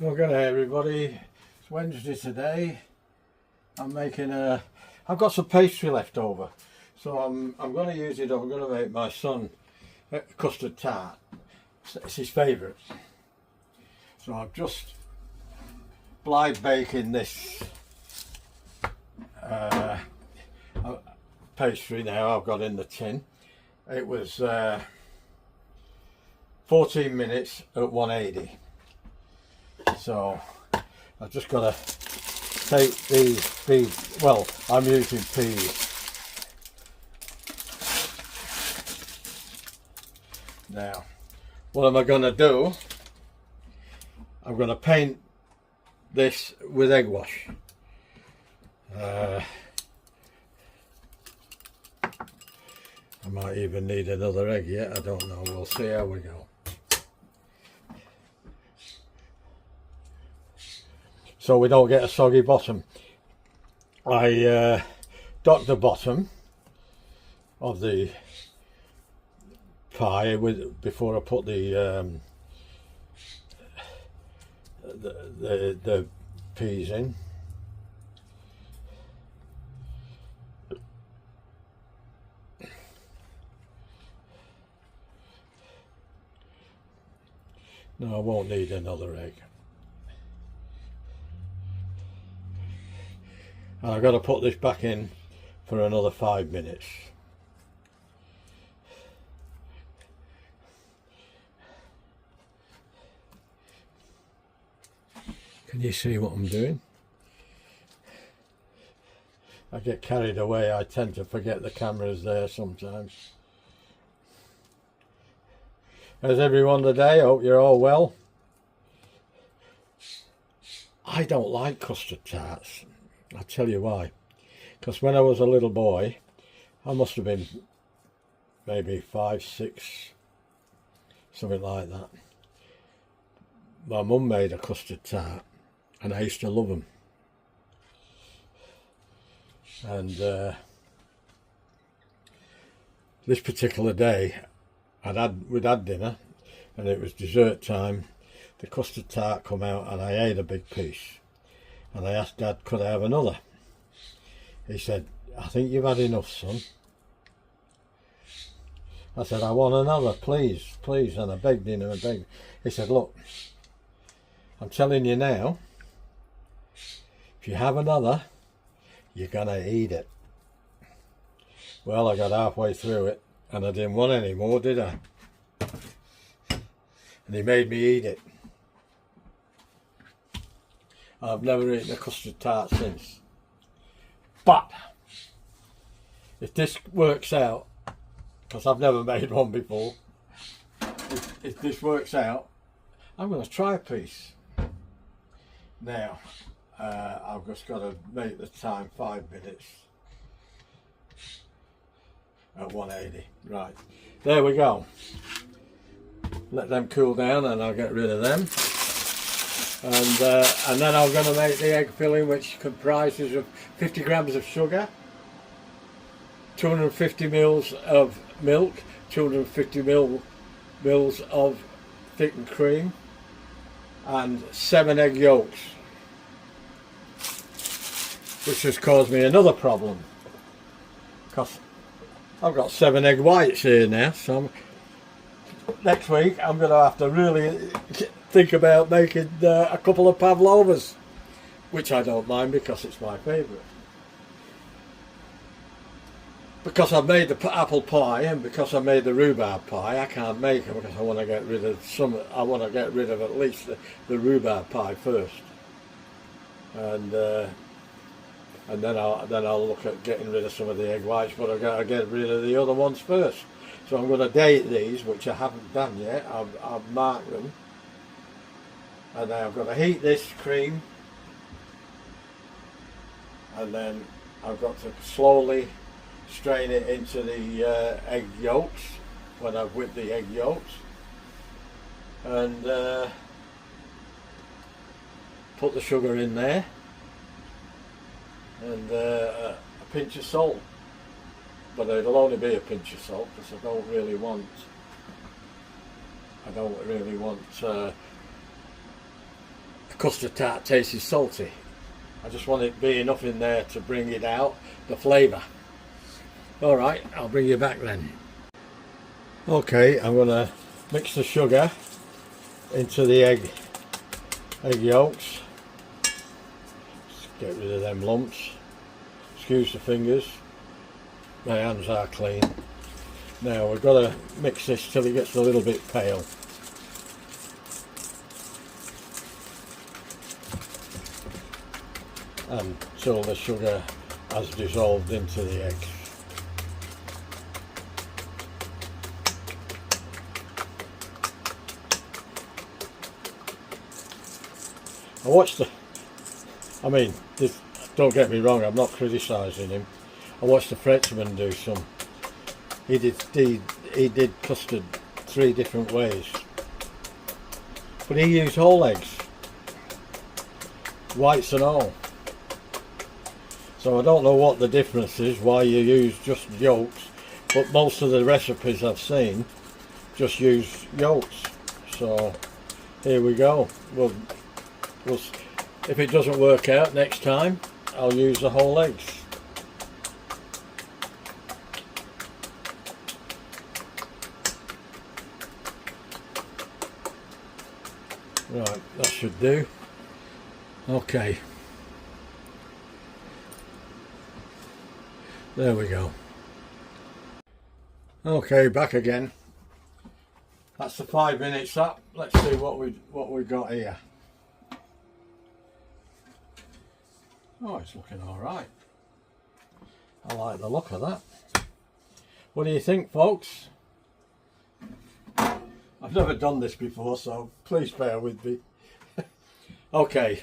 Good day everybody, it's Wednesday today. I'm making I've got some pastry left over, so I'm going to use it. I'm going to make my son a custard tart. It's his favourite. So I've just blind baking this pastry now. I've got in the tin. It was 14 minutes at 180. So I've just got to take these peas. Well, I'm using peas. Now, what am I going to do? I'm going to paint this with egg wash. I might even need another egg yet, I don't know, we'll see how we go. So we don't get a soggy bottom. I docked the bottom of the pie before I put the peas in. No, I won't need another egg. And I've got to put this back in for another 5 minutes. Can you see what I'm doing? I get carried away. I tend to forget the camera's there sometimes. How's everyone today? Hope you're all well. I don't like custard tarts. I'll tell you why. Because when I was a little boy, I must have been maybe 5, 6, something like that. My mum made a custard tart and I used to love them. And this particular day, we'd had dinner and it was dessert time. The custard tart come out and I ate a big piece. And I asked Dad, could I have another? He said, I think you've had enough, son. I said, I want another, please, please. And I begged him and I begged. He said, look, I'm telling you now, if you have another, you're going to eat it. Well, I got halfway through it and I didn't want any more, did I? And he made me eat it. I've never eaten a custard tart since. But if this works out, because I've never made one before, if this works out, I'm going to try a piece. Now, I've just got to make the time 5 minutes at 180. Right, there we go. Let them cool down and I'll get rid of them. And then I'm going to make the egg filling, which comprises of 50 grams of sugar, 250 mils of milk, 250 mils of thickened cream, and 7 egg yolks, which has caused me another problem because I've got 7 egg whites here now. So next week I'm going to have to really think about making a couple of pavlovas, which I don't mind because it's my favourite. Because I've made the apple pie and because I made the rhubarb pie, I can't make them because I want to get rid of some. I want to get rid of at least the rhubarb pie first, and then I'll look at getting rid of some of the egg whites. But I've got to get rid of the other ones first. So I'm going to date these, which I haven't done yet. I've marked them. And then I've got to heat this cream, and then I've got to slowly strain it into the egg yolks when I've whipped the egg yolks, and put the sugar in there, and a pinch of salt. But it'll only be a pinch of salt because I don't really want custard tart tastes salty. I just want it to be enough in there to bring it out, the flavour. Alright, I'll bring you back then. Okay, I'm going to mix the sugar into the egg yolks. Just get rid of them lumps. Excuse the fingers, my hands are clean. Now we've got to mix this till it gets a little bit pale. Until the sugar has dissolved into the eggs. Don't get me wrong, I'm not criticising him. I watched the Frenchman do some. He did custard 3 different ways. But he used whole eggs, whites and all. So I don't know what the difference is, why you use just yolks, but most of the recipes I've seen just use yolks. So here we go. If it doesn't work out next time, I'll use the whole eggs. Right, that should do. Okay. There we go. Okay, back again. That's the 5 minutes up. Let's see what we got here. Oh, it's looking all right. I like the look of that. What do you think, folks? I've never done this before, so please bear with me. Okay,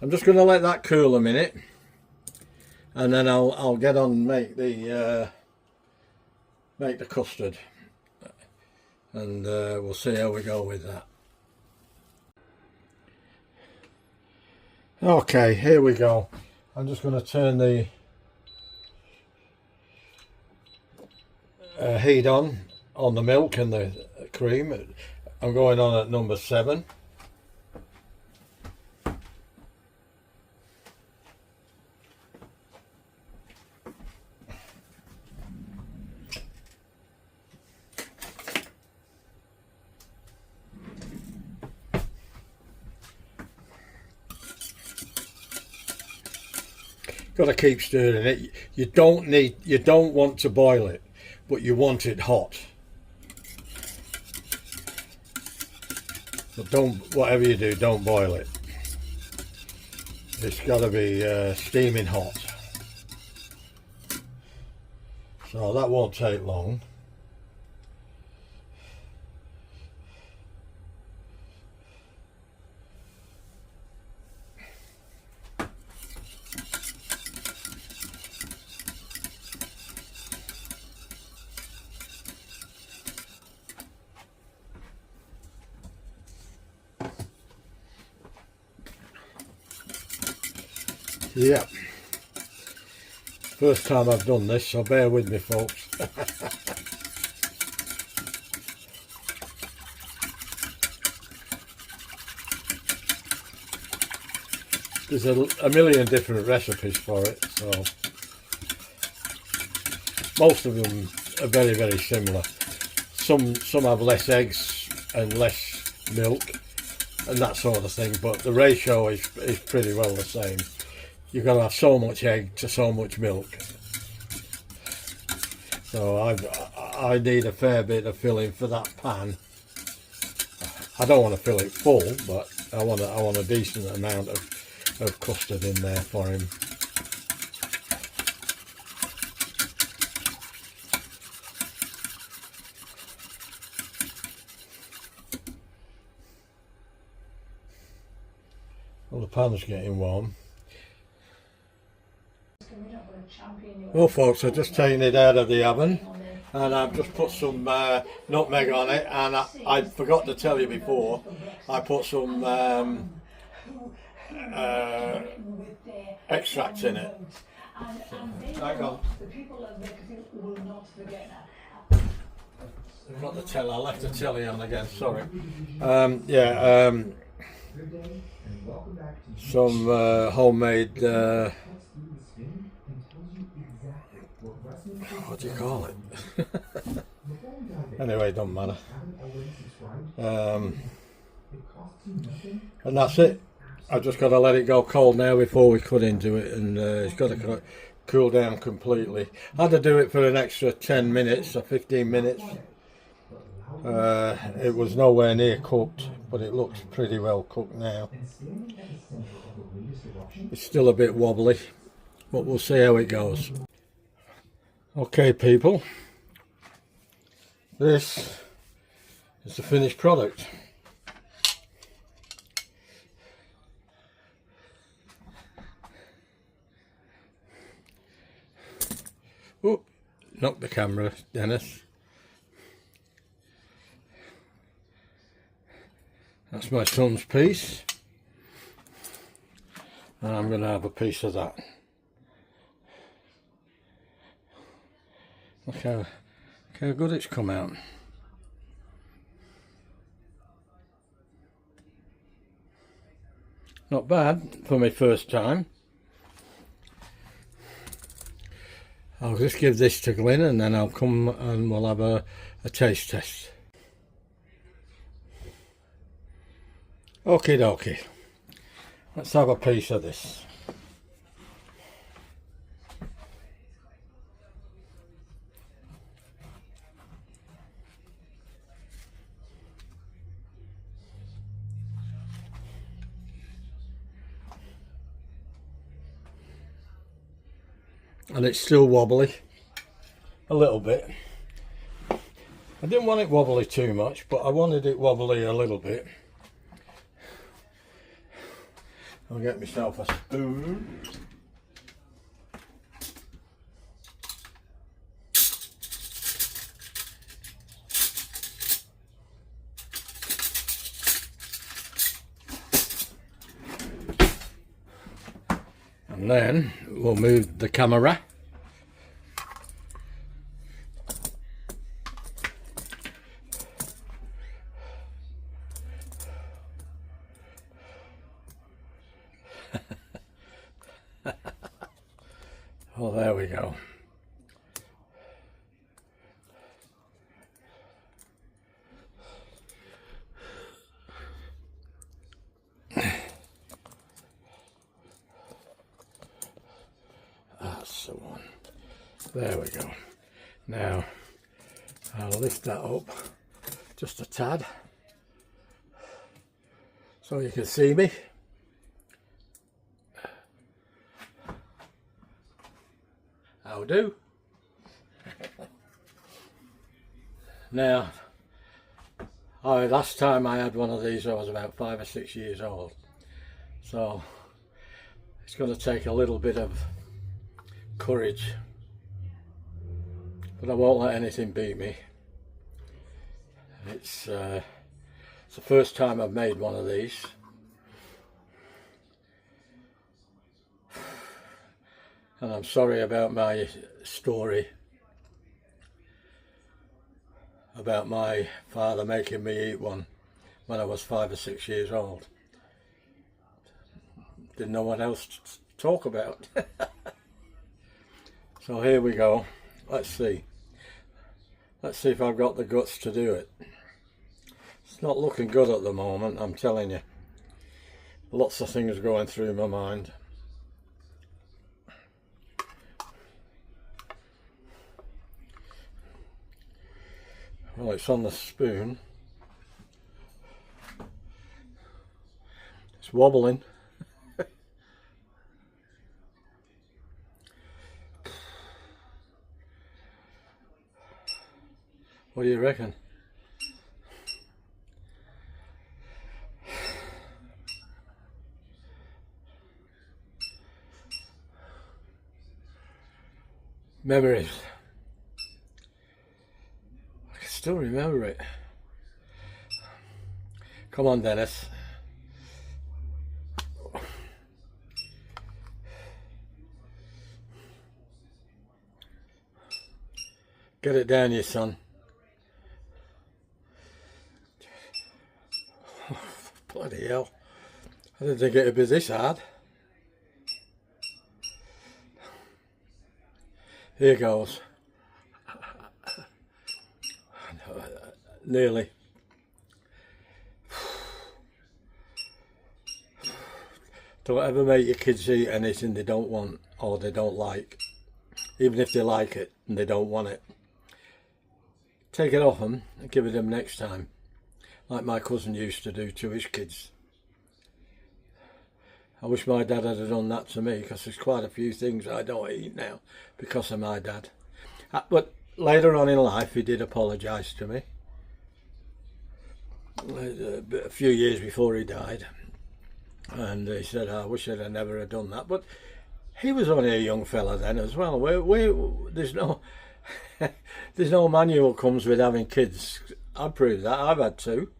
I'm just going to let that cool a minute, and then I'll get on and make the custard, and we'll see how we go with that. Okay, here we go. I'm just going to turn the heat on the milk and the cream. I'm going on at number 7. Got to keep stirring it. You don't want to boil it, but you want it hot. But whatever you do, don't boil it. It's got to be steaming hot. So that won't take long. Yeah, first time I've done this, so bear with me, folks. There's a million different recipes for it, so most of them are very, very similar. Some have less eggs and less milk and that sort of thing, but the ratio is pretty well the same. You've got to have so much egg to so much milk. So I need a fair bit of filling for that pan. I don't want to fill it full, but I want a decent amount of custard in there for him. Well, the pan's getting warm. Well, folks, I've just taken it out of the oven and I've just put some nutmeg on it, and I forgot to tell you before, I put some extract in it. Hang on. I've got the telly, I left the telly on again, sorry. some homemade, what do you call it? Anyway, it don't matter. And that's it. I've just got to let it go cold now before we cut into it, and it's got to cool down completely. I had to do it for an extra 10 minutes or 15 minutes. It was nowhere near cooked, but it looks pretty well cooked now. It's still a bit wobbly, but we'll see how it goes. Okay, people, this is the finished product. Oh, knocked the camera, Dennis. That's my son's piece, and I'm going to have a piece of that. Look how good it's come out. Not bad for my first time. I'll just give this to Glyn, and then I'll come and we'll have a taste test. Okie dokie. Let's have a piece of this. And it's still wobbly a little bit. I didn't want it wobbly too much, but I wanted it wobbly a little bit. I'll get myself a spoon. And then we'll move the camera. Oh, there we go. That's the one. There we go. Now, I'll lift that up just a tad so you can see me. How do? Now, last time I had one of these I was about 5 or 6 years old, so it's going to take a little bit of courage, but I won't let anything beat me. It's the first time I've made one of these. And I'm sorry about my story about my father making me eat one when I was 5 or 6 years old. Didn't know what else to talk about. So here we go. Let's see. Let's see if I've got the guts to do it. It's not looking good at the moment, I'm telling you. Lots of things going through my mind. Well, it's on the spoon. It's wobbling. What do you reckon? Memories. I can still remember it. Come on, Dennis. Get it down, you son. Bloody hell. I didn't think it'd be this hard. Here goes. Nearly. Don't ever make your kids eat anything they don't want or they don't like. Even if they like it and they don't want it. Take it off them and give it them next time. Like my cousin used to do to his kids. I wish my dad had done that to me, because there's quite a few things I don't eat now because of my dad. But later on in life he did apologise to me. A few years before he died. And he said, I wish I'd never have done that. But he was only a young fella then as well. There's no there's no manual comes with having kids. I proved that. I've had two.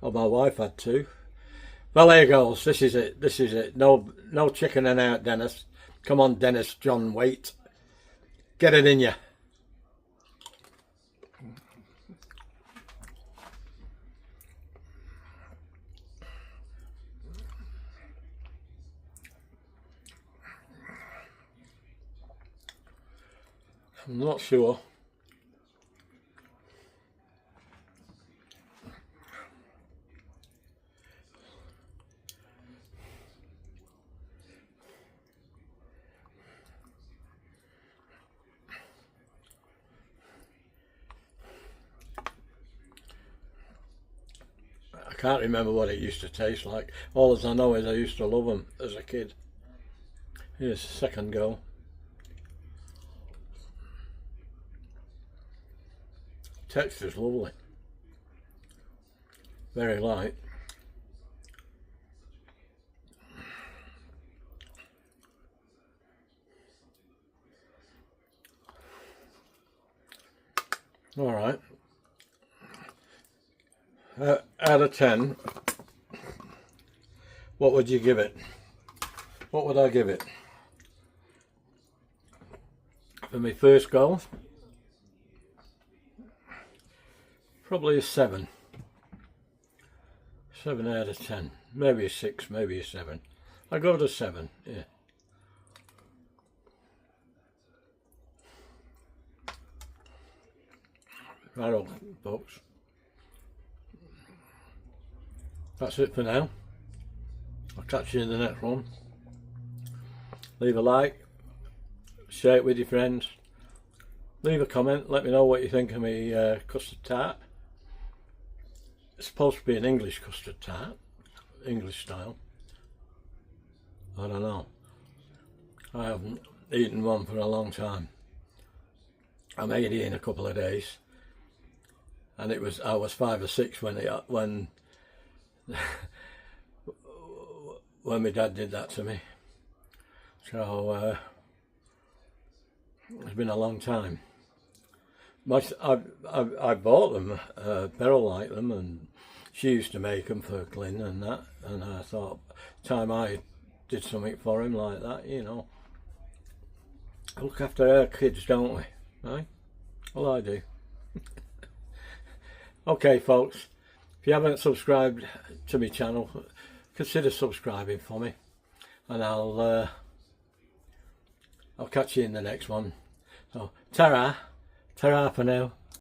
Or my wife had two. Well, there goes. This is it. This is it. No chickening out, Dennis. Come on, Dennis John Waite. Get it in you. I'm not sure. I can't remember what it used to taste like. All as I know is I used to love them as a kid. Here's the second go. Texture's lovely. Very light. All right. Out of 10, what would you give it? What would I give it? For my first go, probably a 7. 7 out of 10. Maybe a 6, maybe a 7. I go to 7, yeah. Right on, folks. That's it for now. I'll catch you in the next one. Leave a like, share it with your friends, leave a comment, let me know what you think of my custard tart. It's supposed to be an English custard tart, English style. I don't know. I haven't eaten one for a long time. I made it in a couple of days, and I was 5 or 6 when my dad did that to me. So it's been a long time. I bought them. Beryl liked them, and she used to make them for Glyn and that. And I thought, time I did something for him like that, you know. I look after our kids, don't we? Right? Well, I do. Okay, folks. If you haven't subscribed to my channel, consider subscribing for me, and I'll catch you in the next one. So, ta-ra for now.